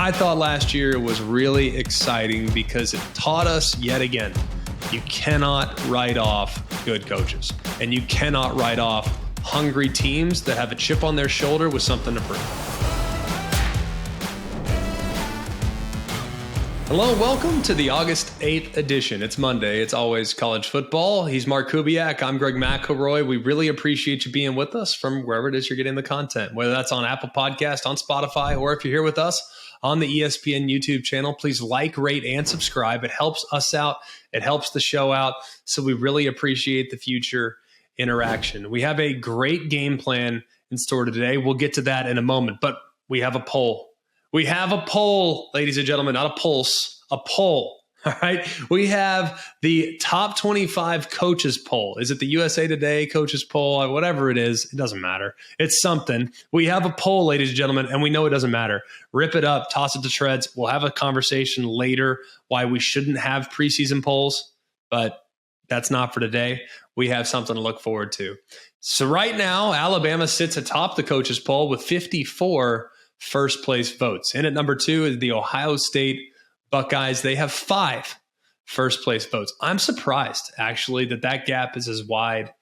I thought last year was really exciting because it taught us yet again, you cannot write off good coaches, and you cannot write off hungry teams that have a chip on their shoulder with something to prove. Hello, welcome to the August 8th edition. It's Monday. It's always college football. He's Mark Kubiak. I'm Greg McElroy. We really appreciate you being with us from wherever it is you're getting the content, whether that's on Apple Podcast, on Spotify, or if you're here with us on the ESPN YouTube channel. Please like, rate, and subscribe. It helps us out. It helps the show out. So we really appreciate the future interaction. We have a great game plan in store today. We'll get to that in a moment, but we have a poll. We have a poll, ladies and gentlemen, not a pulse, a poll. All right. We have the top 25 coaches poll. Is it the USA Today coaches poll? Whatever it is, it doesn't matter. It's something. We have a poll, ladies and gentlemen, and we know it doesn't matter. Rip it up, toss it to shreds. We'll have a conversation later why we shouldn't have preseason polls, but that's not for today. We have something to look forward to. So right now, Alabama sits atop the coaches poll with 54 first place votes. In at number 2 is the Ohio State Buckeyes. They have 5 first place votes. I'm surprised, actually, that gap is as wide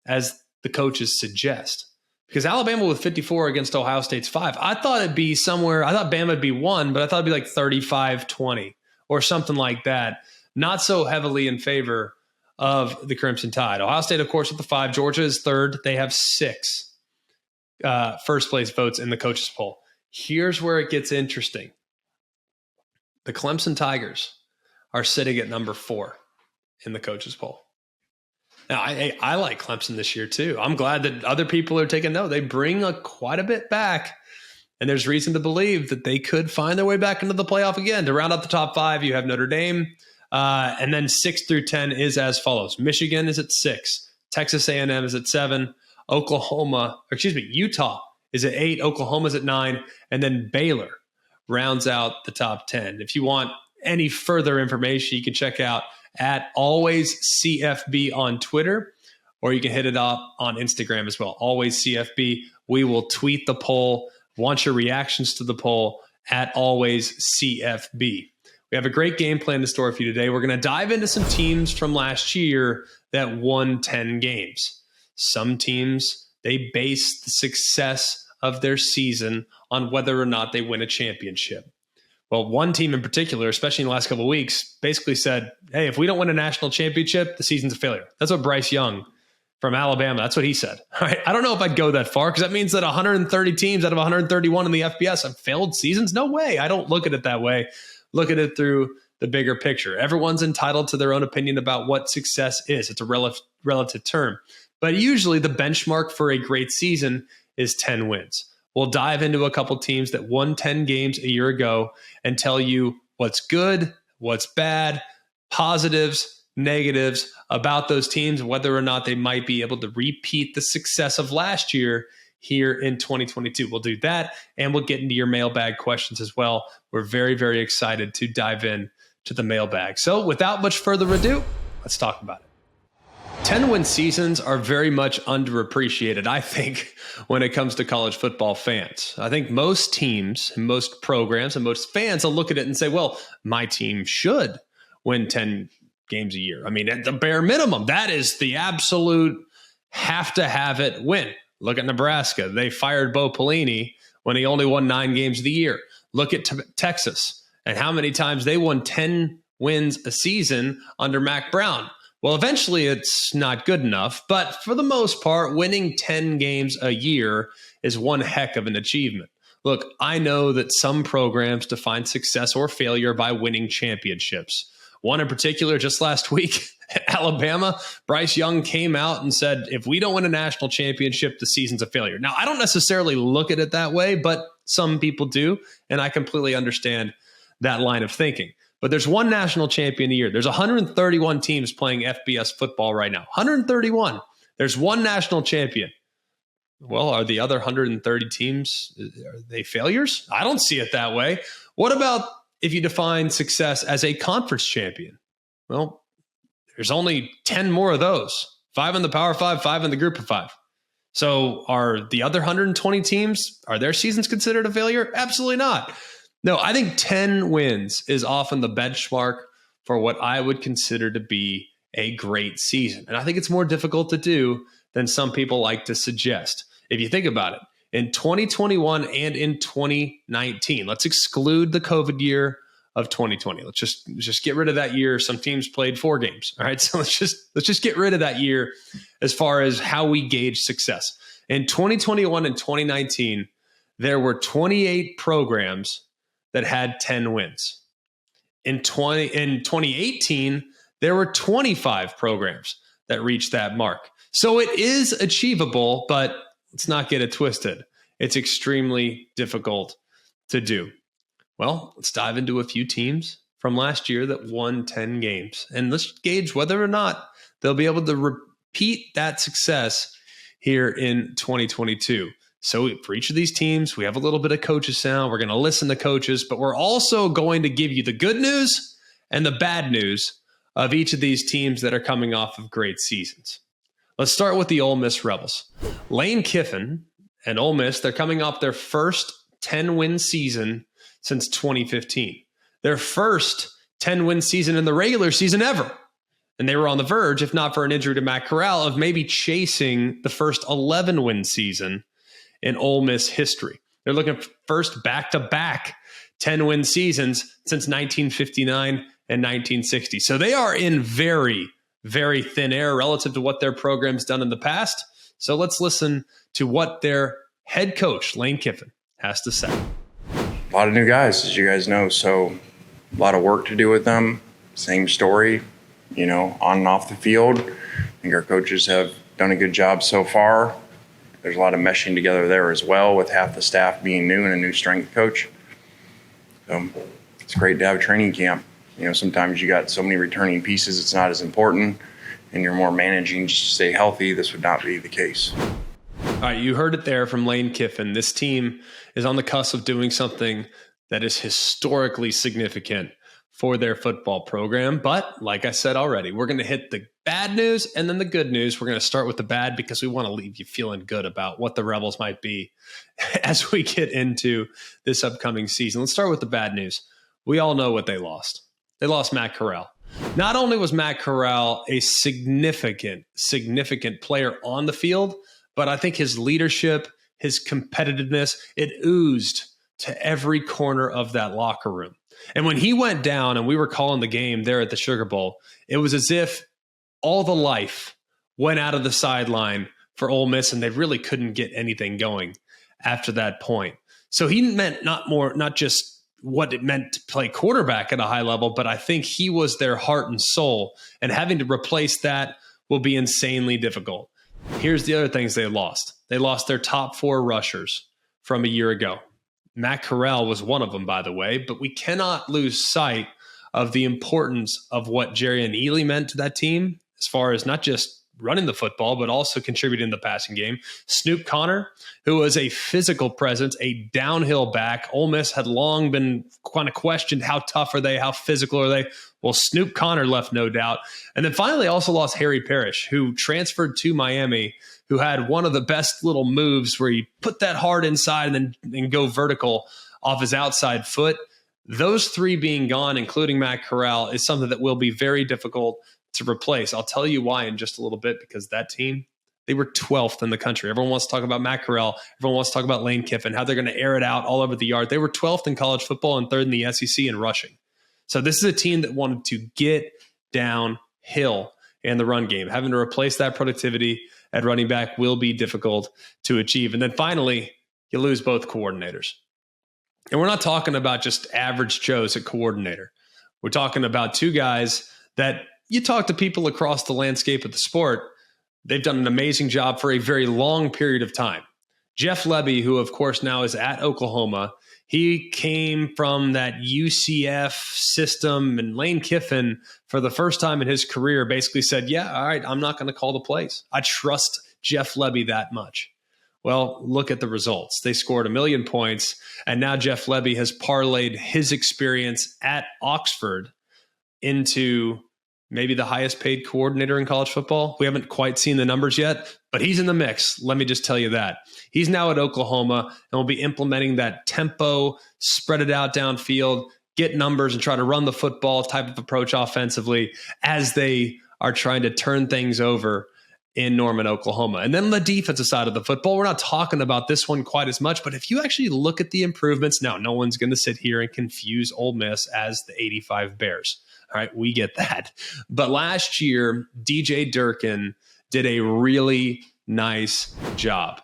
as the coaches suggest. Because Alabama with 54 against Ohio State's 5. I thought it'd be somewhere, I thought Bama would be 1, but I thought it'd be like 35-20 or something like that. Not so heavily in favor of the Crimson Tide. Ohio State, of course, with the 5. Georgia is 3rd. They have 6 first place votes in the coaches poll. Here's where it gets interesting. The Clemson Tigers are sitting at number 4 in the coaches poll. Now, I like Clemson this year too. I'm glad that other people are taking note. They bring quite a bit back, and there's reason to believe that they could find their way back into the playoff again. To round out the top 5, you have Notre Dame, and then 6 through 10 is as follows. Michigan is at 6. Texas A&M is at 7. Utah is at 8, Oklahoma's at 9, and then Baylor rounds out the top 10. If you want any further information, you can check out at AlwaysCFB on Twitter, or you can hit it up on Instagram as well, AlwaysCFB. We will tweet the poll. Want your reactions to the poll at AlwaysCFB. We have a great game plan in store for you today. We're going to dive into some teams from last year that won 10 games. Some teams, they base the success of their season on whether or not they win a championship. Well, one team in particular, especially in the last couple of weeks, basically said, hey, if we don't win a national championship, the season's a failure. That's what Bryce Young from Alabama, that's what he said. All right, I don't know if I'd go that far because that means that 130 teams out of 131 in the FBS have failed seasons. No way. I don't look at it that way. Look at it through the bigger picture. Everyone's entitled to their own opinion about what success is. It's a relative term. But usually the benchmark for a great season is 10 wins. We'll dive into a couple teams that won 10 games a year ago and tell you what's good, what's bad, positives, negatives about those teams, whether or not they might be able to repeat the success of last year here in 2022. We'll do that, and we'll get into your mailbag questions as well. We're very, very excited to dive in to the mailbag. So without much further ado, let's talk about it. 10-win seasons are very much underappreciated, I think, when it comes to college football fans. I think most teams, and most programs, and most fans will look at it and say, well, my team should win 10 games a year. I mean, at the bare minimum, that is the absolute have-to-have-it win. Look at Nebraska. They fired Bo Pelini when he only won 9 games of the year. Look at Texas and how many times they won 10 wins a season under Mac Brown. Well, eventually it's not good enough, but for the most part, winning 10 games a year is one heck of an achievement. Look, I know that some programs define success or failure by winning championships. One in particular, just last week, Alabama, Bryce Young came out and said, if we don't win a national championship, the season's a failure. Now, I don't necessarily look at it that way, but some people do, and I completely understand that line of thinking. But there's one national champion a year. There's 131 teams playing FBS football right now. 131. There's one national champion. Well, are the other 130 teams, are they failures? I don't see it that way. What about if you define success as a conference champion? Well, there's only 10 more of those. 5 in the Power 5, 5 in the Group of 5. So are the other 120 teams, are their seasons considered a failure? Absolutely not. No, I think 10 wins is often the benchmark for what I would consider to be a great season. And I think it's more difficult to do than some people like to suggest. If you think about it, in 2021 and in 2019, let's exclude the COVID year of 2020. Let's just get rid of that year. Some teams played 4 games. All right. So let's just get rid of that year as far as how we gauge success. In 2021 and 2019, there were 28 programs that had 10 wins. In 2018, there were 25 programs that reached that mark. So it is achievable, but let's not get it twisted. It's extremely difficult to do. Well, let's dive into a few teams from last year that won 10 games. And let's gauge whether or not they'll be able to repeat that success here in 2022. So for each of these teams, we have a little bit of coaches sound. We're going to listen to coaches, but we're also going to give you the good news and the bad news of each of these teams that are coming off of great seasons. Let's start with the Ole Miss Rebels. Lane Kiffin and Ole Miss, they're coming off their first 10-win season since 2015. Their first 10-win season in the regular season ever. And they were on the verge, if not for an injury to Matt Corral, of maybe chasing the first 11-win season in Ole Miss history. They're looking for first back-to-back 10-win seasons since 1959 and 1960. So they are in very, very thin air relative to what their program's done in the past. So let's listen to what their head coach, Lane Kiffin, has to say. A lot of new guys, as you guys know, so a lot of work to do with them. Same story, on and off the field. I think our coaches have done a good job so far. There's a lot of meshing together there as well, with half the staff being new and a new strength coach. So it's great to have a training camp. Sometimes you got so many returning pieces, it's not as important, and you're more managing just to stay healthy. This would not be the case. All right, you heard it there from Lane Kiffin. This team is on the cusp of doing something that is historically significant for their football program. But like I said already, we're going to hit the bad news and then the good news. We're going to start with the bad because we want to leave you feeling good about what the Rebels might be as we get into this upcoming season. Let's start with the bad news. We all know what they lost. They lost Matt Corral. Not only was Matt Corral a significant player on the field, but I think his leadership, his competitiveness, it oozed to every corner of that locker room. And when he went down and we were calling the game there at the Sugar Bowl, it was as if all the life went out of the sideline for Ole Miss, and they really couldn't get anything going after that point. So he meant not just what it meant to play quarterback at a high level, but I think he was their heart and soul, and having to replace that will be insanely difficult. Here's the other things they lost. They lost their top 4 rushers from a year ago. Matt Corral was one of them, by the way, but we cannot lose sight of the importance of what Jerry and Ely meant to that team as far as not just running the football, but also contributing in the passing game. Snoop Connor, who was a physical presence, a downhill back. Ole Miss had long been kind of questioned, how tough are they? How physical are they? Well, Snoop Connor left no doubt. And then finally also lost Harry Parrish, who transferred to Miami, who had one of the best little moves where he put that hard inside and then go vertical off his outside foot. Those 3 being gone, including Matt Corral, is something that will be very difficult to replace. I'll tell you why in just a little bit, because that team, they were 12th in the country. Everyone wants to talk about Matt Corral. Everyone wants to talk about Lane Kiffin, how they're going to air it out all over the yard. They were 12th in college football and 3rd in the SEC in rushing. So this is a team that wanted to get downhill in the run game. Having to replace that productivity at running back will be difficult to achieve. And then finally, you lose both coordinators. And we're not talking about just average Joes at coordinator. We're talking about 2 guys that you talk to people across the landscape of the sport, they've done an amazing job for a very long period of time. Jeff Lebby, who of course now is at Oklahoma, he came from that UCF system, and Lane Kiffin, for the first time in his career, basically said, yeah, all right, I'm not going to call the plays. I trust Jeff Lebby that much. Well, look at the results. They scored 1 million points, and now Jeff Lebby has parlayed his experience at Oxford into maybe the highest paid coordinator in college football. We haven't quite seen the numbers yet, but he's in the mix. Let me just tell you that. He's now at Oklahoma and will be implementing that tempo, spread it out downfield, get numbers and try to run the football type of approach offensively as they are trying to turn things over in Norman, Oklahoma. And then on the defensive side of the football, we're not talking about this one quite as much, but if you actually look at the improvements, now no one's going to sit here and confuse Ole Miss as the 85 Bears. All right, we get that. But last year, DJ Durkin did a really nice job.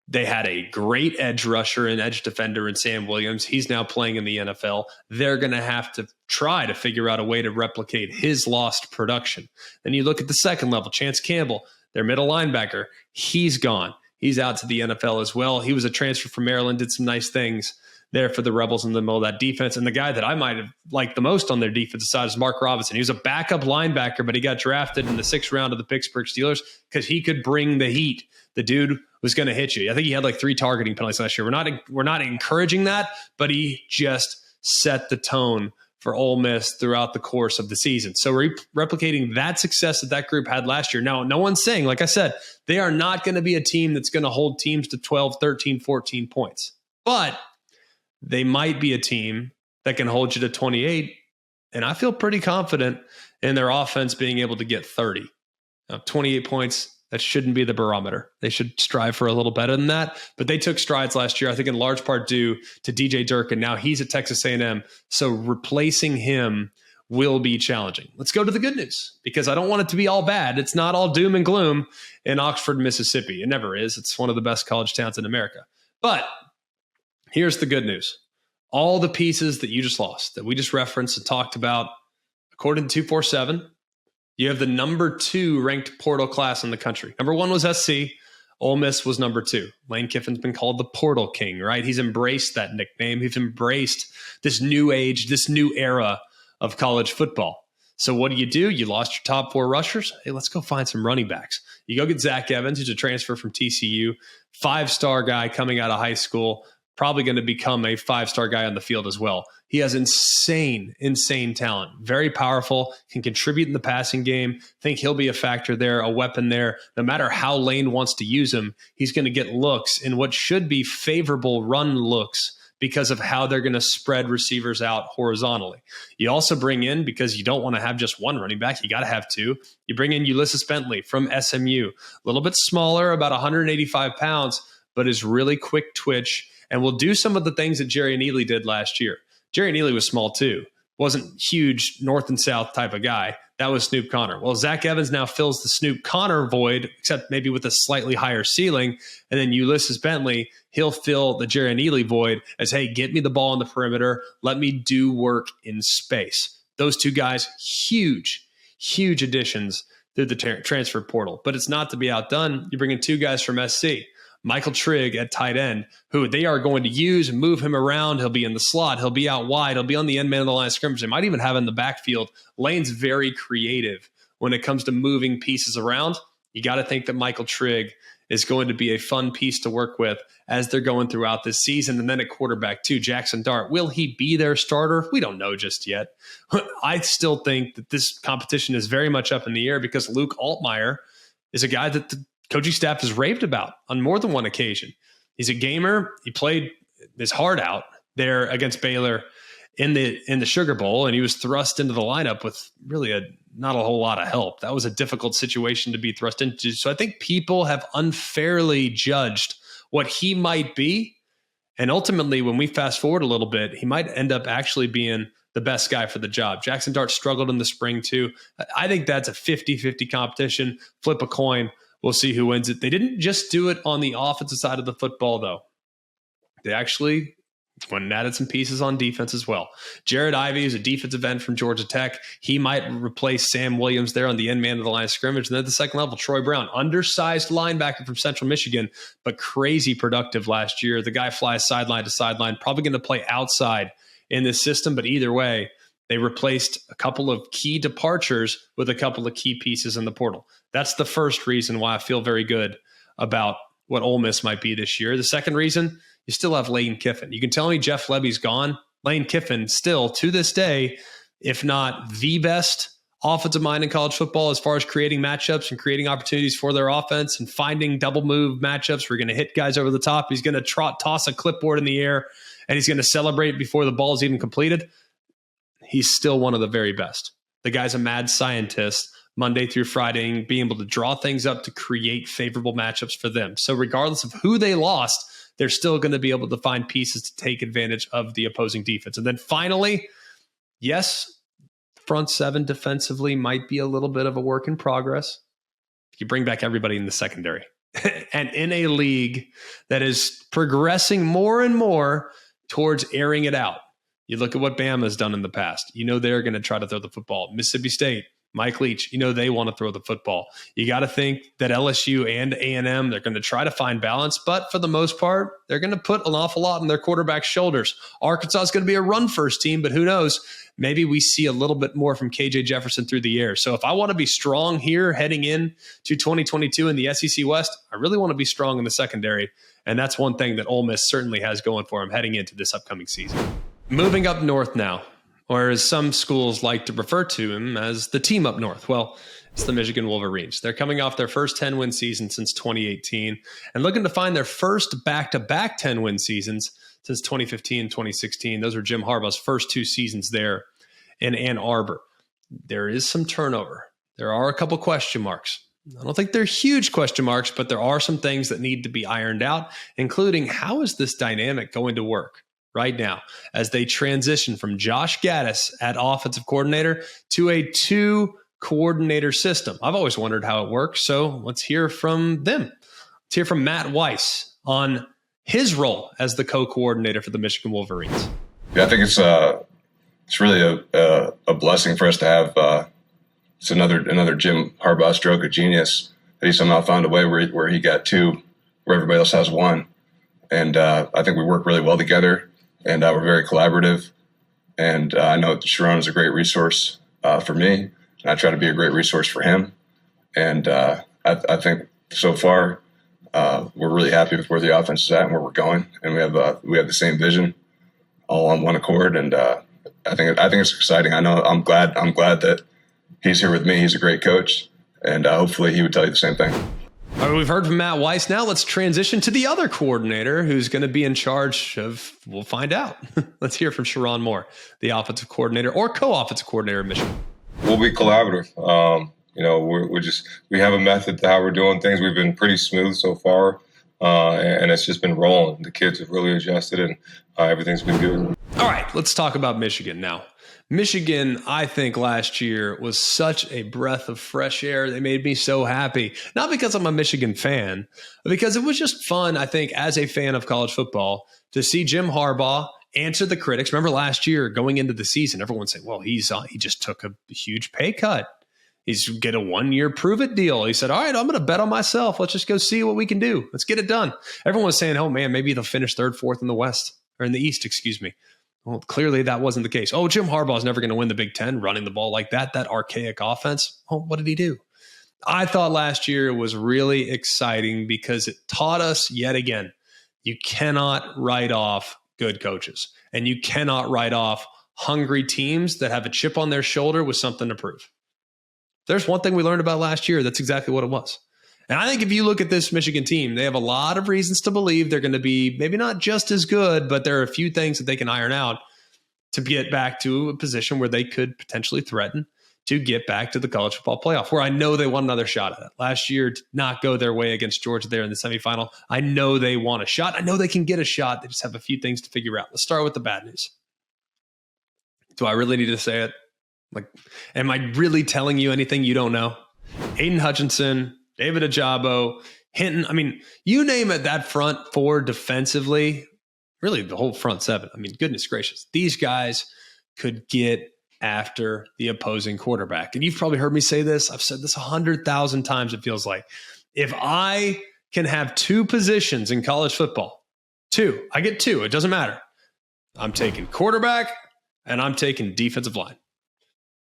They had a great edge rusher and edge defender in Sam Williams. He's now playing in the NFL. They're going to have to try to figure out a way to replicate his lost production. Then you look at the second level, Chance Campbell, their middle linebacker. He's gone. He's out to the NFL as well. He was a transfer from Maryland, did some nice things there for the Rebels in the middle of that defense. And the guy that I might have liked the most on their defensive side is Mark Robinson. He was a backup linebacker, but he got drafted in the 6th round of the Pittsburgh Steelers because he could bring the heat. The dude was going to hit you. I think he had like 3 targeting penalties last year. We're not encouraging that, but he just set the tone for Ole Miss throughout the course of the season. So replicating that success that that group had last year. Now, no one's saying, like I said, they are not going to be a team that's going to hold teams to 12, 13, 14 points. But they might be a team that can hold you to 28. And I feel pretty confident in their offense being able to get 30. Now, 28 points, that shouldn't be the barometer. They should strive for a little better than that. But they took strides last year, I think in large part due to DJ Durkin. Now he's at Texas A&M. So replacing him will be challenging. Let's go to the good news, because I don't want it to be all bad. It's not all doom and gloom in Oxford, Mississippi. It never is. It's one of the best college towns in America. But here's the good news. All the pieces that you just lost, that we just referenced and talked about, according to 247, you have the number 2 ranked portal class in the country. Number 1 was SC. Ole Miss was number 2. Lane Kiffin's been called the Portal King, right? He's embraced that nickname. He's embraced this new age, this new era of college football. So what do? You lost your top 4 rushers. Hey, let's go find some running backs. You go get Zach Evans, who's a transfer from TCU, 5-star guy coming out of high school, probably going to become a 5-star guy on the field as well. He has insane talent. Very powerful, can contribute in the passing game. Think he'll be a factor there, a weapon there. No matter how Lane wants to use him, he's going to get looks in what should be favorable run looks because of how they're going to spread receivers out horizontally. You also bring in, because you don't want to have just one running back, you got to have 2. You bring in Ulysses Bentley from SMU, a little bit smaller, about 185 pounds, but is really quick twitch and will do some of the things that Jerry Neely did last year. Jerry Neely was small too. Wasn't huge north and south type of guy. That was Snoop Connor. Well, Zach Evans now fills the Snoop Connor void, except maybe with a slightly higher ceiling. And then Ulysses Bentley, he'll fill the Jerry Neely void as, hey, get me the ball on the perimeter. Let me do work in space. Those 2 guys, huge additions through the transfer portal. But it's not to be outdone. You bring in 2 guys from SC. Michael Trigg at tight end, who they are going to use and move him around. He'll be in the slot. He'll be out wide. He'll be on the end man of the line of scrimmage. They might even have in the backfield. Lane's very creative when it comes to moving pieces around. You got to think that Michael Trigg is going to be a fun piece to work with as they're going throughout this season. And then at quarterback too, Jackson Dart. Will he be their starter? We don't know just yet. I still think that this competition is very much up in the air because Luke Altmaier is a guy that the coaching staff has raved about on more than one occasion. He's a gamer. He played his heart out there against Baylor in the Sugar Bowl, and he was thrust into the lineup with really not a whole lot of help. That was a difficult situation to be thrust into. So I think people have unfairly judged what he might be. And ultimately, when we fast forward a little bit, he might end up actually being the best guy for the job. Jackson Dart struggled in the spring too. I think that's a 50-50 competition. Flip a coin. We'll see who wins it. They didn't just do it on the offensive side of the football, though. They actually went and added some pieces on defense as well. Jared Ivey is a defensive end from Georgia Tech. He might replace Sam Williams there on the end man of the line of scrimmage. And then at the second level, Troy Brown, undersized linebacker from Central Michigan, but crazy productive last year. The guy flies sideline to sideline, probably going to play outside in this system. But either way, they replaced a couple of key departures with a couple of key pieces in the portal. That's the first reason why I feel very good about what Ole Miss might be this year. The second reason, you still have Lane Kiffin. You can tell me Jeff Lebby's gone. Lane Kiffin still, to this day, if not the best offensive mind in college football as far as creating matchups and creating opportunities for their offense and finding double move matchups. We're going to hit guys over the top. He's going to toss a clipboard in the air, and he's going to celebrate before the ball is even completed. He's still one of the very best. The guy's a mad scientist Monday through Friday, being able to draw things up to create favorable matchups for them. So regardless of who they lost, they're still going to be able to find pieces to take advantage of the opposing defense. And then finally, yes, front seven defensively might be a little bit of a work in progress. You bring back everybody in the secondary. And in a league that is progressing more and more towards airing it out. You look at what Bama has done in the past. You know they're going to try to throw the football. Mississippi State, Mike Leach, you know they want to throw the football. You got to think that LSU and A&M, they're going to try to find balance, but for the most part, they're going to put an awful lot on their quarterback's shoulders. Arkansas is going to be a run-first team, but who knows? Maybe we see a little bit more from KJ Jefferson through the air. So if I want to be strong here heading in to 2022 in the SEC West, I really want to be strong in the secondary, and that's one thing that Ole Miss certainly has going for him heading into this upcoming season. Moving up north now, or as some schools like to refer to him as the team up north. Well, it's the Michigan Wolverines. They're coming off their first 10-win season since 2018 and looking to find their first back-to-back 10-win seasons since 2015 and 2016. Those are Jim Harbaugh's first two seasons there in Ann Arbor. There is some turnover. There are a couple question marks. I don't think they're huge question marks, but there are some things that need to be ironed out, including how is this dynamic going to work right now as they transition from Josh Gaddis at offensive coordinator to a two-coordinator system. I've always wondered how it works, so let's hear from them. Let's hear from Matt Weiss on his role as the co-coordinator for the Michigan Wolverines. Yeah, I think it's really a blessing for us to have it's another Jim Harbaugh stroke of genius that he somehow found a way where he got two, where everybody else has one. And I think we work really well together. And we're very collaborative. And I know Sharon is a great resource for me. And I try to be a great resource for him. And I think so far we're really happy with where the offense is at and where we're going. And we have the same vision, all on one accord. And I think it's exciting. I know I'm glad that he's here with me. He's a great coach. And hopefully he would tell you the same thing. All right, we've heard from Matt Weiss. Now let's transition to the other coordinator who's going to be in charge of, we'll find out. Let's hear from Sharon Moore, the offensive coordinator or co-offensive coordinator of Michigan. We'll be collaborative. We have a method to how we're doing things. We've been pretty smooth so far, and it's just been rolling. The kids have really adjusted, and everything's been good. All right, let's talk about Michigan now. Michigan, I think last year was such a breath of fresh air. They made me so happy. Not because I'm a Michigan fan, but because it was just fun, I think, as a fan of college football, to see Jim Harbaugh answer the critics. Remember last year going into the season, everyone said, well, he just took a huge pay cut. He's get a 1-year prove-it deal. He said, all right, I'm going to bet on myself. Let's just go see what we can do. Let's get it done. Everyone was saying, oh, man, maybe they'll finish third, fourth in the West, or in the East, excuse me. Well, clearly that wasn't the case. Oh, Jim Harbaugh is never going to win the Big Ten running the ball like that archaic offense. Oh, what did he do? I thought last year was really exciting because it taught us yet again, you cannot write off good coaches and you cannot write off hungry teams that have a chip on their shoulder with something to prove. There's one thing we learned about last year. That's exactly what it was. And I think if you look at this Michigan team, they have a lot of reasons to believe they're going to be maybe not just as good, but there are a few things that they can iron out to get back to a position where they could potentially threaten to get back to the college football playoff, where I know they want another shot at it. Last year did not go their way against Georgia there in the semifinal. I know they want a shot. I know they can get a shot. They just have a few things to figure out. Let's start with the bad news. Do I really need to say it? Like, am I really telling you anything you don't know? Aiden Hutchinson, David Ajabo, Hinton. I mean, you name it, that front four defensively, really the whole front seven. I mean, goodness gracious. These guys could get after the opposing quarterback. And you've probably heard me say this. I've said this 100,000 times, it feels like. If I can have two positions in college football, I get two. It doesn't matter. I'm taking quarterback and I'm taking defensive line.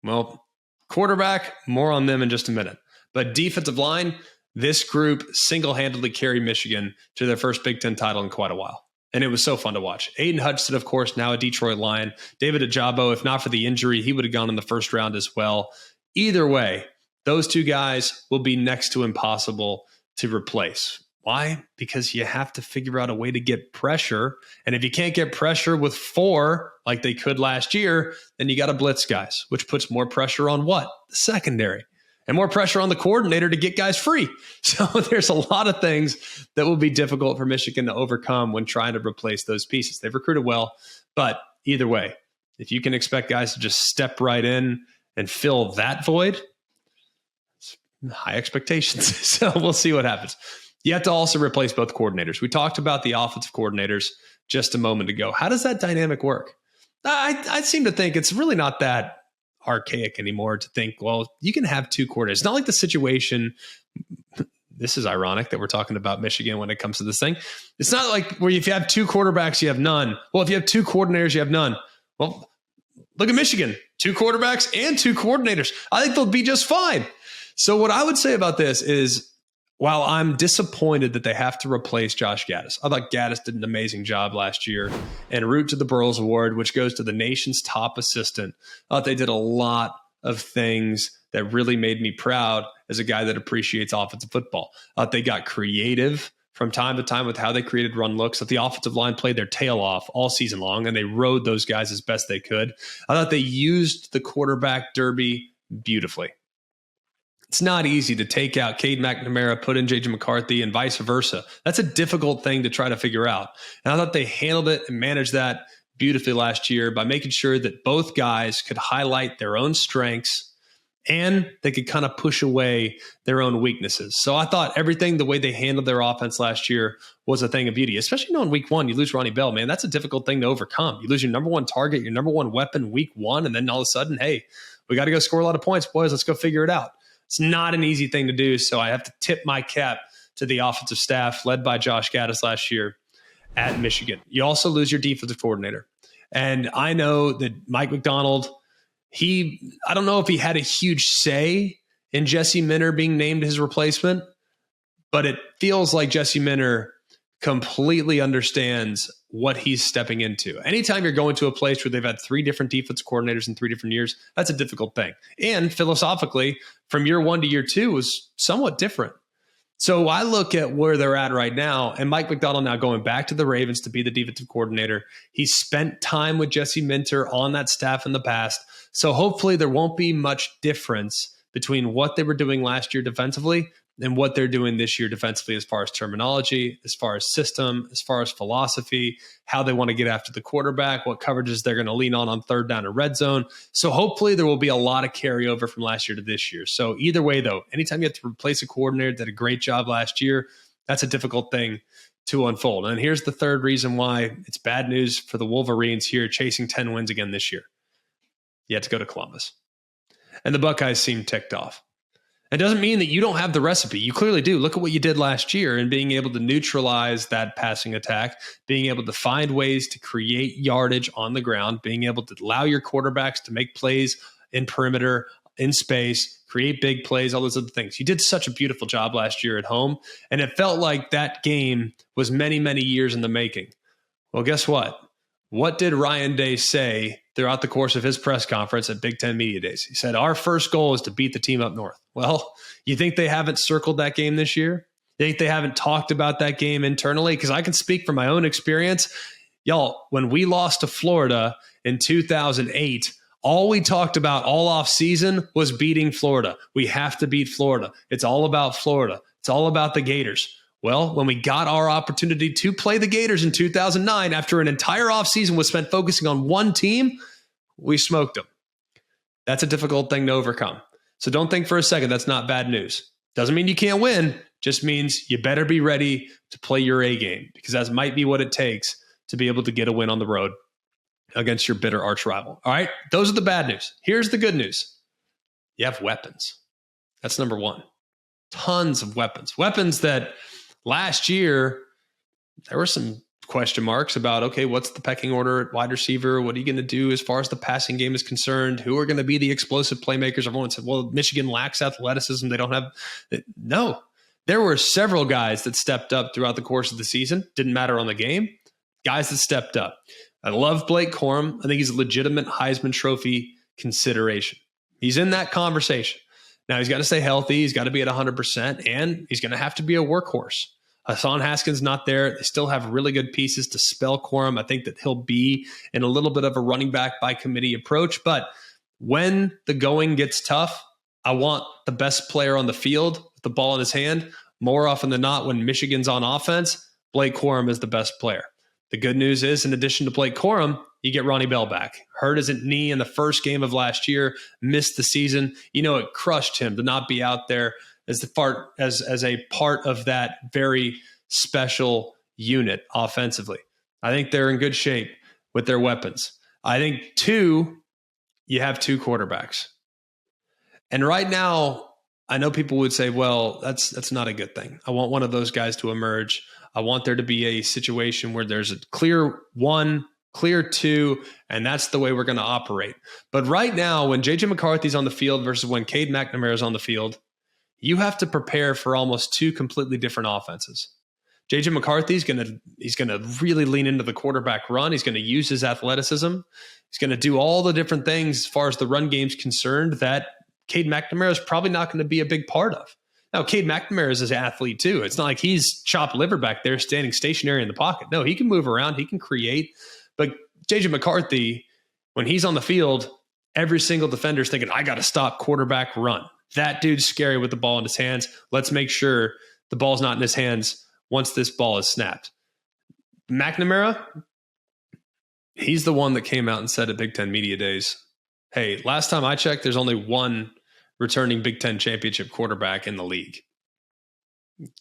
Well, quarterback, more on them in just a minute. But defensive line, this group single-handedly carried Michigan to their first Big Ten title in quite a while. And it was so fun to watch. Aiden Hutchinson, of course, now a Detroit Lion. David Ajabo, if not for the injury, he would have gone in the first round as well. Either way, those two guys will be next to impossible to replace. Why? Because you have to figure out a way to get pressure. And if you can't get pressure with 4 like they could last year, then you got to blitz guys, which puts more pressure on what? The secondary. And more pressure on the coordinator to get guys free. So there's a lot of things that will be difficult for Michigan to overcome when trying to replace those pieces. They've recruited well, but either way, if you can expect guys to just step right in and fill that void, it's high expectations. So we'll see what happens. You have to also replace both coordinators. We talked about the offensive coordinators just a moment ago. How does that dynamic work? I seem to think it's really not that archaic anymore to think, well, you can have 2 coordinators. It's not like the situation. This is ironic that we're talking about Michigan when it comes to this thing. It's not like where if you have 2 quarterbacks, you have none. Well, if you have 2 coordinators, you have none. Well, look at Michigan, 2 quarterbacks and 2 coordinators. I think they'll be just fine. So what I would say about this is, while I'm disappointed that they have to replace Josh Gaddis, I thought Gaddis did an amazing job last year, and route to the Burroughs Award, which goes to the nation's top assistant. I thought they did a lot of things that really made me proud as a guy that appreciates offensive football. I thought they got creative from time to time with how they created run looks. That the offensive line played their tail off all season long, and they rode those guys as best they could. I thought they used the quarterback derby beautifully. It's not easy to take out Cade McNamara, put in J.J. McCarthy, and vice versa. That's a difficult thing to try to figure out. And I thought they handled it and managed that beautifully last year by making sure that both guys could highlight their own strengths and they could kind of push away their own weaknesses. So I thought everything, the way they handled their offense last year, was a thing of beauty, especially knowing week 1, you lose Ronnie Bell, man. That's a difficult thing to overcome. You lose your number 1 target, your number 1 weapon week 1, and then all of a sudden, hey, we got to go score a lot of points, boys. Let's go figure it out. It's not an easy thing to do, so I have to tip my cap to the offensive staff led by Josh Gaddis last year at Michigan. You also lose your defensive coordinator. And I know that Mike McDonald, I don't know if he had a huge say in Jesse Minter being named his replacement, but it feels like Jesse Minter completely understands what he's stepping into. Anytime you're going to a place where they've had 3 different defense coordinators in 3 different years, that's a difficult thing. And philosophically, from year 1 to year 2 was somewhat different. So I look at where they're at right now, and Mike McDonald now going back to the Ravens to be the defensive coordinator. He spent time with Jesse Minter on that staff in the past. So hopefully there won't be much difference between what they were doing last year defensively and what they're doing this year defensively, as far as terminology, as far as system, as far as philosophy, how they want to get after the quarterback, what coverages they're going to lean on 3rd down and red zone. So hopefully there will be a lot of carryover from last year to this year. So either way, though, anytime you have to replace a coordinator that did a great job last year, that's a difficult thing to unfold. And here's the third reason why it's bad news for the Wolverines here chasing 10 wins again this year. You have to go to Columbus. And the Buckeyes seem ticked off. It doesn't mean that you don't have the recipe. You clearly do. Look at what you did last year in being able to neutralize that passing attack, being able to find ways to create yardage on the ground, being able to allow your quarterbacks to make plays in perimeter, in space, create big plays, all those other things. You did such a beautiful job last year at home, and it felt like that game was many, many years in the making. Well, guess what? What did Ryan Day say throughout the course of his press conference at Big Ten Media Days? He said, our first goal is to beat the team up north. Well, you think they haven't circled that game this year? You think they haven't talked about that game internally? Because I can speak from my own experience. Y'all, when we lost to Florida in 2008, all we talked about all off season was beating Florida. We have to beat Florida. It's all about Florida. It's all about the Gators. Well, when we got our opportunity to play the Gators in 2009, after an entire offseason was spent focusing on one team, we smoked them. That's a difficult thing to overcome. So don't think for a second that's not bad news. Doesn't mean you can't win. Just means you better be ready to play your A game, because that might be what it takes to be able to get a win on the road against your bitter arch rival. All right, those are the bad news. Here's the good news. You have weapons. That's number one. Tons of weapons. Weapons that last year, there were some question marks about, okay, what's the pecking order at wide receiver? What are you going to do as far as the passing game is concerned? Who are going to be the explosive playmakers? Everyone said, well, Michigan lacks athleticism. They don't have – no. There were several guys that stepped up throughout the course of the season. Didn't matter on the game. Guys that stepped up. I love Blake Corum. I think he's a legitimate Heisman Trophy consideration. He's in that conversation. Now, he's got to stay healthy. He's got to be at 100%, and he's going to have to be a workhorse. Hassan Haskins not there. They still have really good pieces to spell Corum. I think that he'll be in a little bit of a running back by committee approach. But when the going gets tough, I want the best player on the field with the ball in his hand. More often than not, when Michigan's on offense, Blake Corum is the best player. The good news is, in addition to Blake Corum, you get Ronnie Bell back. Hurt his knee in the first game of last year, missed the season. It crushed him to not be out there as a part of that very special unit offensively. I think they're in good shape with their weapons. I think, you have two quarterbacks. And right now, I know people would say, well, that's not a good thing. I want one of those guys to emerge. I want there to be a situation where there's a clear one, clear two, and that's the way we're going to operate. But right now, when J.J. McCarthy's on the field versus when Cade McNamara's on the field, you have to prepare for almost two completely different offenses. J.J. McCarthy's he's gonna really lean into the quarterback run. He's going to use his athleticism. He's going to do all the different things as far as the run game's concerned that Cade McNamara is probably not going to be a big part of. Now, Cade McNamara is an athlete too. It's not like he's chopped liver back there standing stationary in the pocket. No, he can move around. He can create. But J.J. McCarthy, when he's on the field, every single defender's thinking, I got to stop quarterback run. That dude's scary with the ball in his hands. Let's make sure the ball's not in his hands once this ball is snapped. McNamara, he's the one that came out and said at Big Ten Media Days, hey, last time I checked, there's only one returning Big Ten championship quarterback in the league.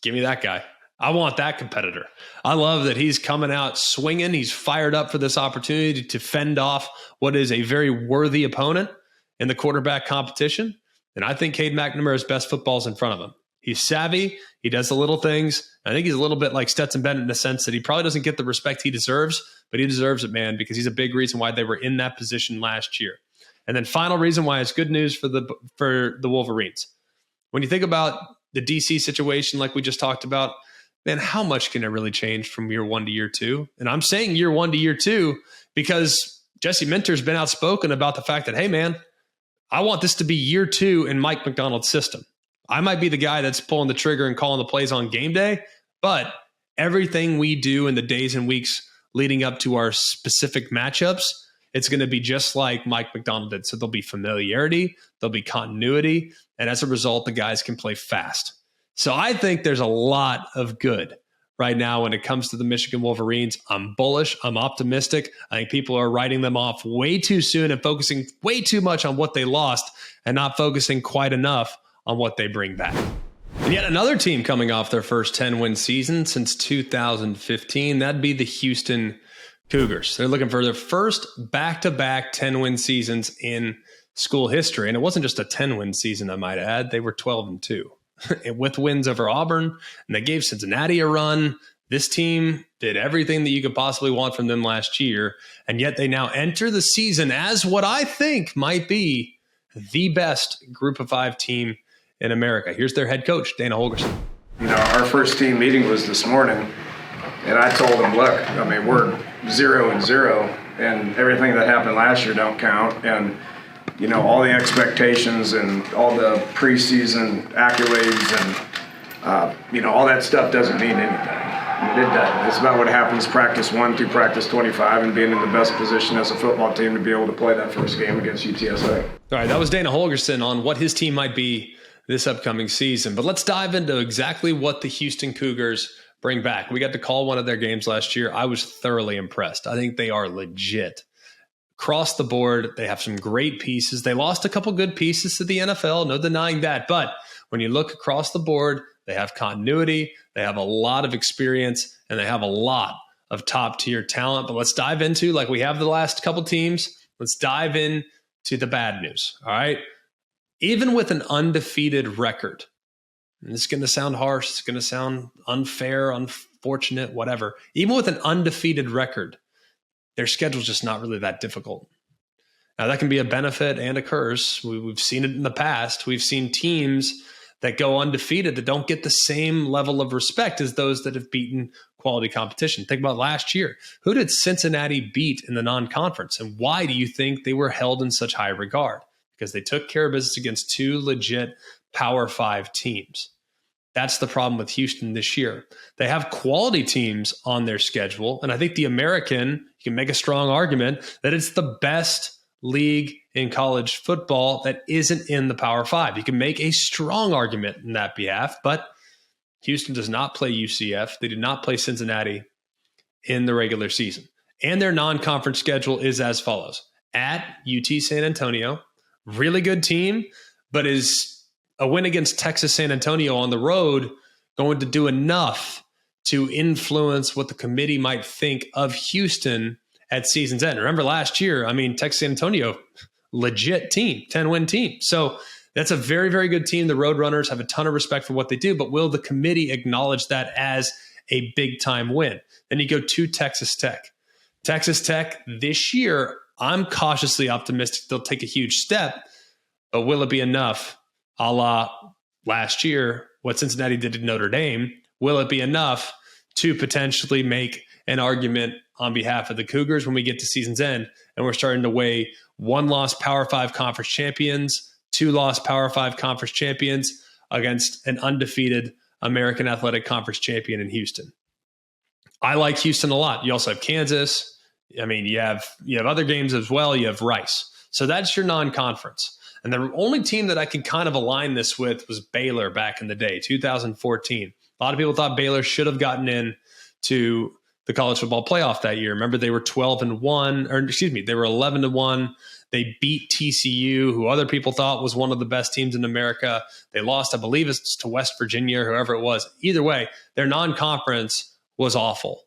Give me that guy. I want that competitor. I love that he's coming out swinging. He's fired up for this opportunity to fend off what is a very worthy opponent in the quarterback competition. And I think Cade McNamara's best football is in front of him. He's savvy. He does the little things. I think he's a little bit like Stetson Bennett in the sense that he probably doesn't get the respect he deserves, but he deserves it, man, because he's a big reason why they were in that position last year. And then final reason why it's good news for the Wolverines. When you think about the DC situation like we just talked about, man, how much can it really change from year one to year two? And I'm saying year one to year two because Jesse Minter's been outspoken about the fact that, hey, man, I want this to be year two in Mike McDonald's system. I might be the guy that's pulling the trigger and calling the plays on game day, but everything we do in the days and weeks leading up to our specific matchups, it's going to be just like Mike McDonald did. So there'll be familiarity, there'll be continuity, and as a result, the guys can play fast. So I think there's a lot of good right now when it comes to the Michigan Wolverines. I'm bullish. I'm optimistic. I think people are writing them off way too soon and focusing way too much on what they lost and not focusing quite enough on what they bring back. And yet another team coming off their first 10-win season since 2015, that'd be the Houston Cougars. They're looking for their first back-to-back 10-win seasons in school history. And it wasn't just a 10-win season, I might add. They were 12-2. With wins over Auburn, and they gave Cincinnati a run. This team did everything that you could possibly want from them last year, and yet they now enter the season as what I think might be the best Group of Five team in America. Here's their head coach, Dana Holgorsen. Our first team meeting was this morning, and I told them, look, we're 0-0, and everything that happened last year don't count, and all the expectations and all the preseason accolades and, all that stuff doesn't mean anything. It doesn't. It's about what happens practice 1 through practice 25 and being in the best position as a football team to be able to play that first game against UTSA. All right, that was Dana Holgorsen on what his team might be this upcoming season. But let's dive into exactly what the Houston Cougars bring back. We got to call one of their games last year. I was thoroughly impressed. I think they are legit. Across the board, they have some great pieces. They lost a couple good pieces to the NFL, no denying that. But when you look across the board, they have continuity, they have a lot of experience, and they have a lot of top-tier talent. But let's dive into, like we have the last couple teams, let's dive into the bad news, all right? Even with an undefeated record, and it's going to sound harsh, it's going to sound unfair, unfortunate, whatever. Even with an undefeated record, their schedule's just not really that difficult. Now, that can be a benefit and a curse. We've seen it in the past. We've seen teams that go undefeated that don't get the same level of respect as those that have beaten quality competition. Think about last year. Who did Cincinnati beat in the non-conference, and why do you think they were held in such high regard? because they took care of business against two legit Power 5 teams. That's the problem with Houston this year. They have quality teams on their schedule, and I think the American, you can make a strong argument that it's the best league in college football that isn't in the Power 5. You can make a strong argument in that behalf, but Houston does not play UCF. They did not play Cincinnati in the regular season. And their non-conference schedule is as follows. At UT San Antonio, really good team, but is a win against Texas San Antonio on the road going to do enough to influence what the committee might think of Houston at season's end? Remember last year, Texas San Antonio, legit team, 10-win team. So that's a very, very good team. The Roadrunners have a ton of respect for what they do, but will the committee acknowledge that as a big-time win? Then you go to Texas Tech. Texas Tech this year, I'm cautiously optimistic they'll take a huge step, but will it be enough? A la last year, what Cincinnati did to Notre Dame, will it be enough to potentially make an argument on behalf of the Cougars when we get to season's end and we're starting to weigh 1-loss Power 5 conference champions, 2-loss Power 5 conference champions against an undefeated American Athletic Conference champion in Houston? I like Houston a lot. You also have Kansas. You have other games as well. You have Rice. So that's your non-conference. And the only team that I could kind of align this with was Baylor back in the day, 2014. A lot of people thought Baylor should have gotten in to the college football playoff that year. Remember, they were 12-1, they were 11-1. They beat TCU, who other people thought was one of the best teams in America. They lost, I believe it's to West Virginia or whoever it was. Either way, their non-conference was awful.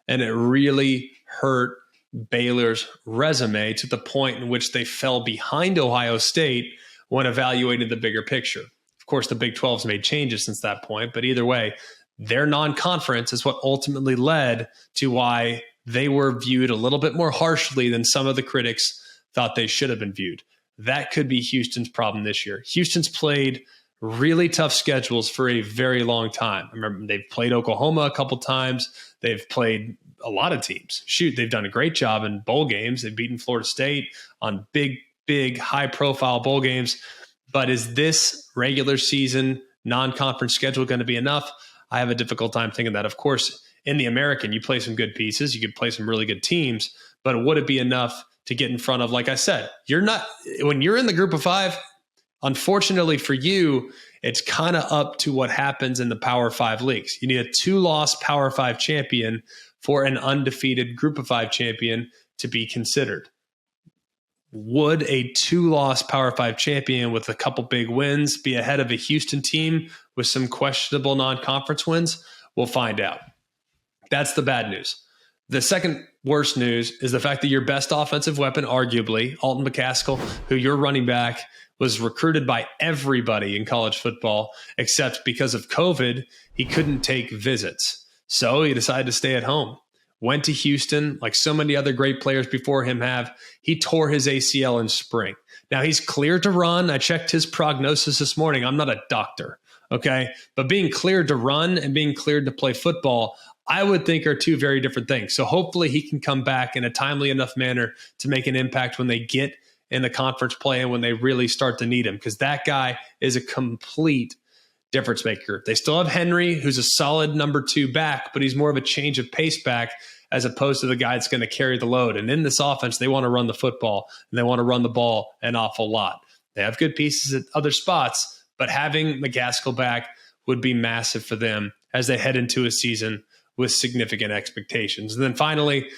And it really hurt Baylor's resume to the point in which they fell behind Ohio State when evaluating the bigger picture. Of course, the Big 12's made changes since that point, but either way, their non-conference is what ultimately led to why they were viewed a little bit more harshly than some of the critics thought they should have been viewed. That could be Houston's problem this year. Houston's played really tough schedules for a very long time. I remember they've played Oklahoma a couple times. They've played a lot of teams. They've done a great job in bowl games. They've beaten Florida State on big, high-profile bowl games. But is this regular season non-conference schedule going to be enough? I have a difficult time thinking that. Of course, in the American, you play some good pieces. You could play some really good teams. But would it be enough to get in front of, like I said, when you're in the group of 5, unfortunately for you, it's kind of up to what happens in the Power 5 leagues. You need a 2-loss Power 5 champion for an undefeated Group of 5 champion to be considered. Would a 2-loss Power 5 champion with a couple big wins be ahead of a Houston team with some questionable non-conference wins? We'll find out. That's the bad news. The second worst news is the fact that your best offensive weapon, arguably, Alton McCaskill, who your running back was recruited by everybody in college football, except because of COVID, he couldn't take visits. So he decided to stay at home. Went to Houston, like so many other great players before him have. He tore his ACL in spring. Now he's cleared to run. I checked his prognosis this morning. I'm not a doctor, okay? But being cleared to run and being cleared to play football, I would think are two very different things. So hopefully he can come back in a timely enough manner to make an impact when they get in the conference play and when they really start to need him, because that guy is a complete difference maker. They still have Henry, who's a solid number 2 back, but he's more of a change of pace back as opposed to the guy that's going to carry the load. And in this offense, they want to run the football, and they want to run the ball an awful lot. They have good pieces at other spots, but having McCaskill back would be massive for them as they head into a season with significant expectations. And then finally,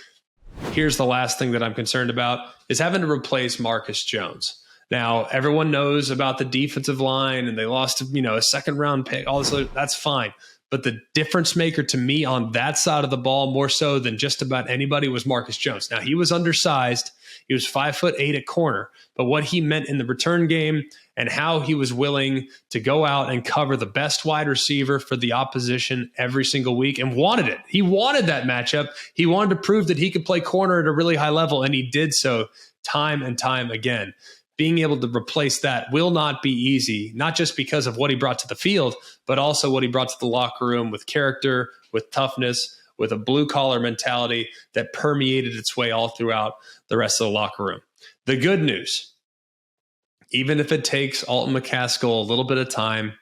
here's the last thing that I'm concerned about, is having to replace Marcus Jones. Now, everyone knows about the defensive line, and they lost, a second-round pick. All this, that's fine. But the difference maker to me on that side of the ball, more so than just about anybody, was Marcus Jones. Now, he was undersized. He was 5'8" at corner. But what he meant in the return game and how he was willing to go out and cover the best wide receiver for the opposition every single week, and wanted it. He wanted that matchup. He wanted to prove that he could play corner at a really high level, and he did so time and time again. Being able to replace that will not be easy, not just because of what he brought to the field, but also what he brought to the locker room with character, with toughness, with a blue-collar mentality that permeated its way all throughout the rest of the locker room. The good news even if it takes Alton McCaskill a little bit of time,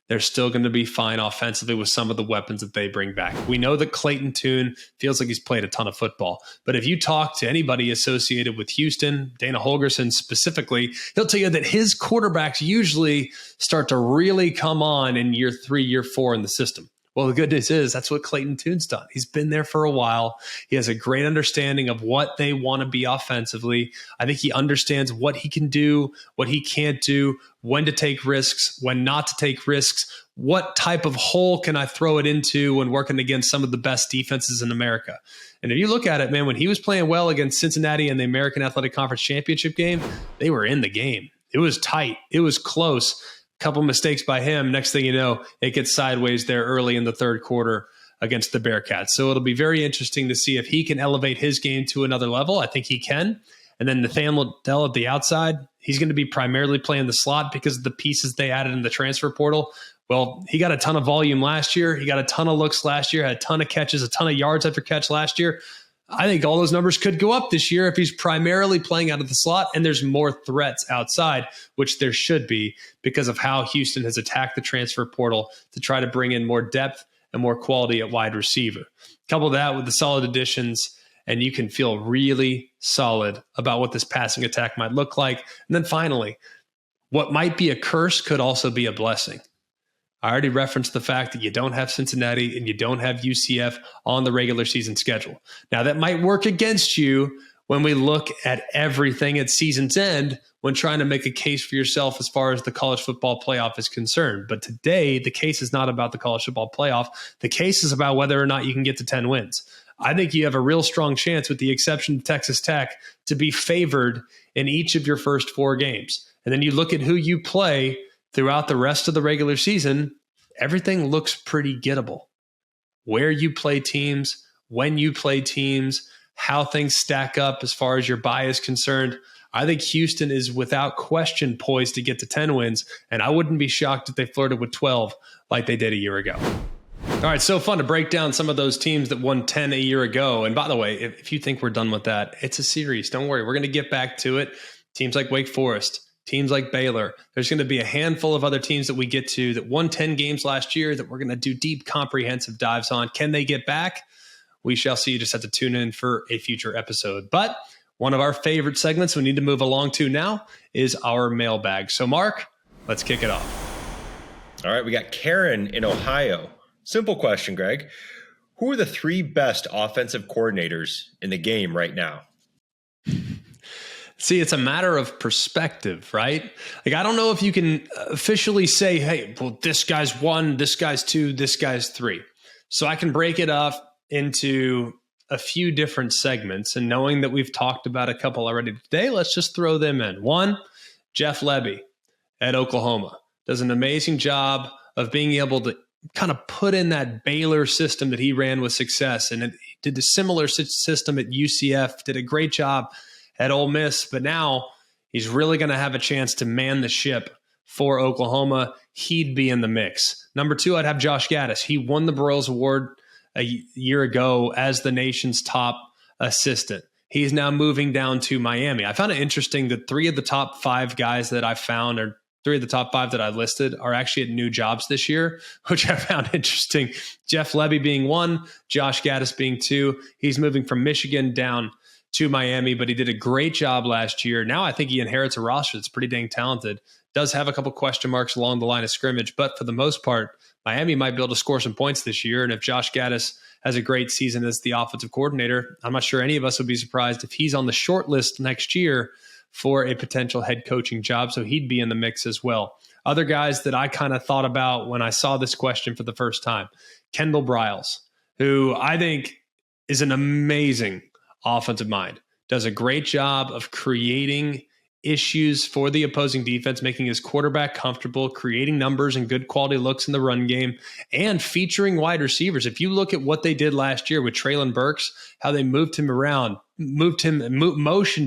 they're still going to be fine offensively with some of the weapons that they bring back. We know that Clayton Tune feels like he's played a ton of football. But if you talk to anybody associated with Houston, Dana Holgorsen specifically, he'll tell you that his quarterbacks usually start to really come on in year 3, year 4 in the system. Well, the good news is that's what Clayton Tune's done. He's been there for a while. He has a great understanding of what they want to be offensively. I think he understands what he can do, what he can't do, when to take risks, when not to take risks, what type of hole can I throw it into when working against some of the best defenses in America. And if you look at it, man, when he was playing well against Cincinnati in the American Athletic Conference Championship game, they were in the game. It was tight. It was close. Couple mistakes by him. Next thing you know, it gets sideways there early in the third quarter against the Bearcats. So it'll be very interesting to see if he can elevate his game to another level. I think he can. And then Nathaniel Dell at the outside, he's going to be primarily playing the slot because of the pieces they added in the transfer portal. Well, he got a ton of volume last year. He got a ton of looks last year, had a ton of catches, a ton of yards after catch last year. I think all those numbers could go up this year if he's primarily playing out of the slot and there's more threats outside, which there should be because of how Houston has attacked the transfer portal to try to bring in more depth and more quality at wide receiver. Couple that with the solid additions, and you can feel really solid about what this passing attack might look like. And then finally, what might be a curse could also be a blessing. I already referenced the fact that you don't have Cincinnati and you don't have UCF on the regular season schedule. Now, that might work against you when we look at everything at season's end when trying to make a case for yourself as far as the college football playoff is concerned. But today, the case is not about the college football playoff. The case is about whether or not you can get to 10 wins. I think you have a real strong chance, with the exception of Texas Tech, to be favored in each of your first 4 games. And then you look at who you play throughout the rest of the regular season, everything looks pretty gettable. Where you play teams, when you play teams, how things stack up as far as your bye is concerned. I think Houston is without question poised to get to 10 wins, and I wouldn't be shocked if they flirted with 12 like they did a year ago. All right, so fun to break down some of those teams that won 10 a year ago. And by the way, if you think we're done with that, it's a series. Don't worry, we're going to get back to it. Teams like Wake Forest, teams like Baylor. There's going to be a handful of other teams that we get to that won 10 games last year that we're going to do deep, comprehensive dives on. Can they get back? We shall see. You just have to tune in for a future episode. But one of our favorite segments we need to move along to now is our mailbag. So, Mark, let's kick it off. All right, we got Karen in Ohio. Simple question, Greg. Who are the 3 best offensive coordinators in the game right now? See, it's a matter of perspective, right? Like, I don't know if you can officially say, hey, well, this guy's 1, this guy's 2, this guy's 3. So I can break it up into a few different segments. And knowing that we've talked about a couple already today, let's just throw them in. 1, Jeff Lebby at Oklahoma does an amazing job of being able to kind of put in that Baylor system that he ran with success. And he did the similar system at UCF, did a great job at Ole Miss, but now he's really going to have a chance to man the ship for Oklahoma. He'd be in the mix. Number 2, I'd have Josh Gaddis. He won the Broyles Award a year ago as the nation's top assistant. He's now moving down to Miami. I found it interesting that 3 of the top 5 guys that I found, or 3 of the top 5 that I listed, are actually at new jobs this year, which I found interesting. Jeff Lebby being 1, Josh Gaddis being 2. He's moving from Michigan down to Miami, but he did a great job last year. Now I think he inherits a roster that's pretty dang talented. Does have a couple question marks along the line of scrimmage, but for the most part, Miami might be able to score some points this year. And if Josh Gaddis has a great season as the offensive coordinator, I'm not sure any of us would be surprised if he's on the short list next year for a potential head coaching job. So he'd be in the mix as well. Other guys that I kind of thought about when I saw this question for the first time, Kendall Briles, who I think is an amazing offensive mind, does a great job of creating issues for the opposing defense, making his quarterback comfortable, creating numbers and good quality looks in the run game, and featuring wide receivers. If you look at what they did last year with Treylon Burks, how they moved him around, motioned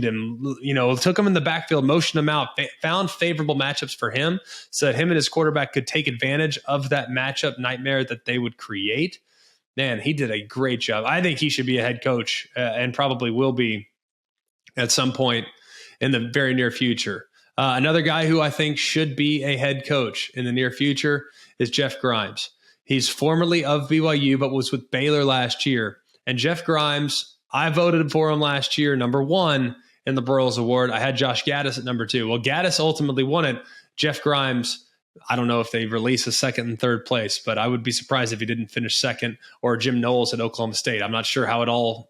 him, took him in the backfield, motioned him out, found favorable matchups for him so that him and his quarterback could take advantage of that matchup nightmare that they would create. Man, he did a great job. I think he should be a head coach and probably will be at some point in the very near future. Another guy who I think should be a head coach in the near future is Jeff Grimes. He's formerly of BYU, but was with Baylor last year. And Jeff Grimes, I voted for him last year, number 1 in the Broyles Award. I had Josh Gaddis at number 2. Well, Gaddis ultimately won it. Jeff Grimes, I don't know if they release a second and third place, but I would be surprised if he didn't finish second, or Jim Knowles at Oklahoma State. I'm not sure how it all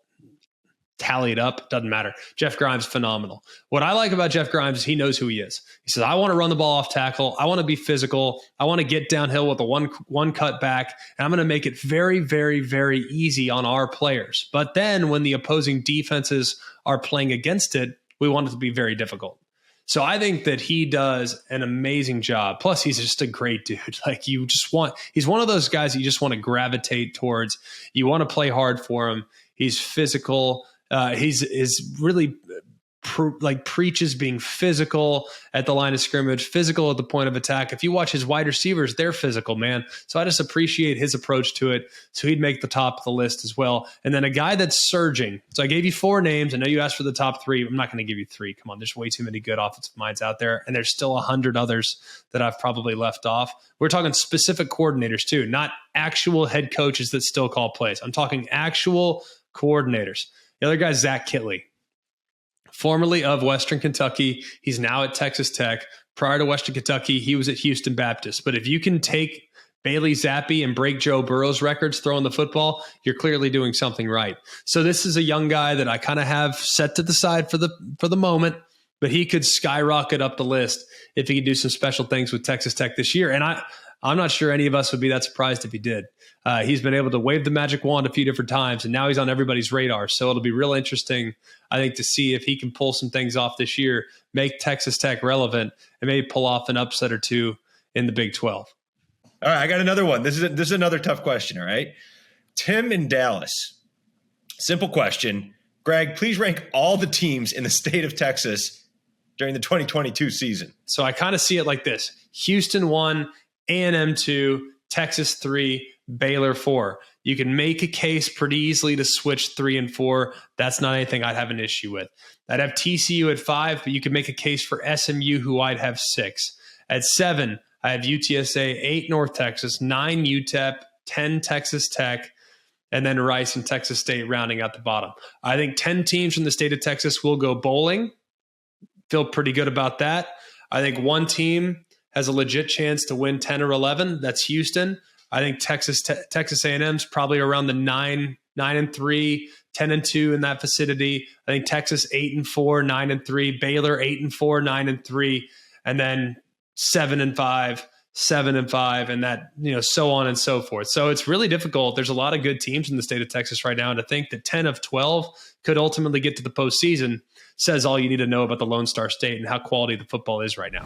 tallied up. Doesn't matter. Jeff Grimes, phenomenal. What I like about Jeff Grimes is he knows who he is. He says, I want to run the ball off tackle. I want to be physical. I want to get downhill with a one cut back. And I'm going to make it very, very, very easy on our players. But then when the opposing defenses are playing against it, we want it to be very difficult. So I think that he does an amazing job. Plus, he's just a great dude. Like, he's one of those guys you just want to gravitate towards. You want to play hard for him. He's physical. He's really preaches being physical at the line of scrimmage, physical at the point of attack. If you watch his wide receivers, they're physical, man. So I just appreciate his approach to it. So he'd make the top of the list as well. And then a guy that's surging. So I gave you 4 names. I know you asked for the top 3. I'm not going to give you 3. Come on, there's way too many good offensive minds out there. And there's still 100 others that I've probably left off. We're talking specific coordinators too, not actual head coaches that still call plays. I'm talking actual coordinators. The other guy's Zach Kitley, formerly of Western Kentucky. He's now at Texas Tech. Prior to Western Kentucky, he was at Houston Baptist. But if you can take Bailey Zappi and break Joe Burrow's records throwing the football, you're clearly doing something right. So this is a young guy that I kind of have set to the side for the moment, but he could skyrocket up the list if he could do some special things with Texas Tech this year. And I'm not sure any of us would be that surprised if he did. He's been able to wave the magic wand a few different times, and now he's on everybody's radar. So it'll be real interesting, I think, to see if he can pull some things off this year, make Texas Tech relevant, and maybe pull off an upset or two in the Big 12. All right, I got another one. This is another tough question, all right? Tim in Dallas. Simple question. Greg, please rank all the teams in the state of Texas during the 2022 season. So I kind of see it like this. Houston 1, A&M 2, Texas 3, Baylor 4. You can make a case pretty easily to switch 3 and 4. That's not anything I'd have an issue with. I'd have TCU at 5, but you could make a case for SMU, who I'd have 6. At 7, I have UTSA, 8 North Texas, 9 UTEP, 10 Texas Tech, and then Rice and Texas State rounding out the bottom. I think 10 teams from the state of Texas will go bowling. Feel pretty good about that. I think 1 team has a legit chance to win 10 or 11. That's Houston. I think Texas A&M's probably around the 9-3, 10-2 in that vicinity. I think Texas 8-4, 9-3, Baylor 8-4, 9-3, and then 7-5, 7-5, and that, so on and so forth. So it's really difficult. There's a lot of good teams in the state of Texas right now, and to think that 10 of 12 could ultimately get to the postseason says all you need to know about the Lone Star State and how quality the football is right now.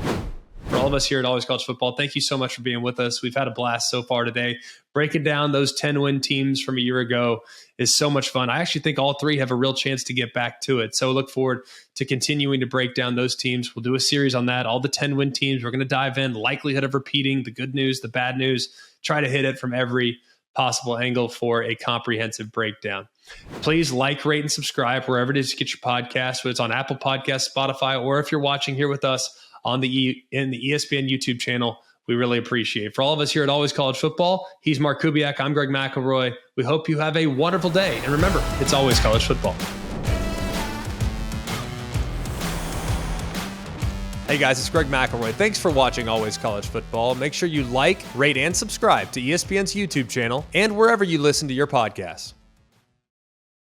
For all of us here at Always College Football, thank you so much for being with us. We've had a blast so far today. Breaking down those 10-win teams from a year ago is so much fun. I actually think all 3 have a real chance to get back to it. So look forward to continuing to break down those teams. We'll do a series on that. All the 10-win teams, we're going to dive in, likelihood of repeating, the good news, the bad news, try to hit it from every possible angle for a comprehensive breakdown. Please like, rate, and subscribe wherever it is you get your podcast, whether it's on Apple Podcasts, Spotify, or if you're watching here with us in the ESPN YouTube channel. We really appreciate it. For all of us here at Always College Football, he's Mark Kubiak. I'm Greg McElroy. We hope you have a wonderful day. And remember, it's always college football. Hey guys, it's Greg McElroy. Thanks for watching Always College Football. Make sure you like, rate, and subscribe to ESPN's YouTube channel and wherever you listen to your podcasts.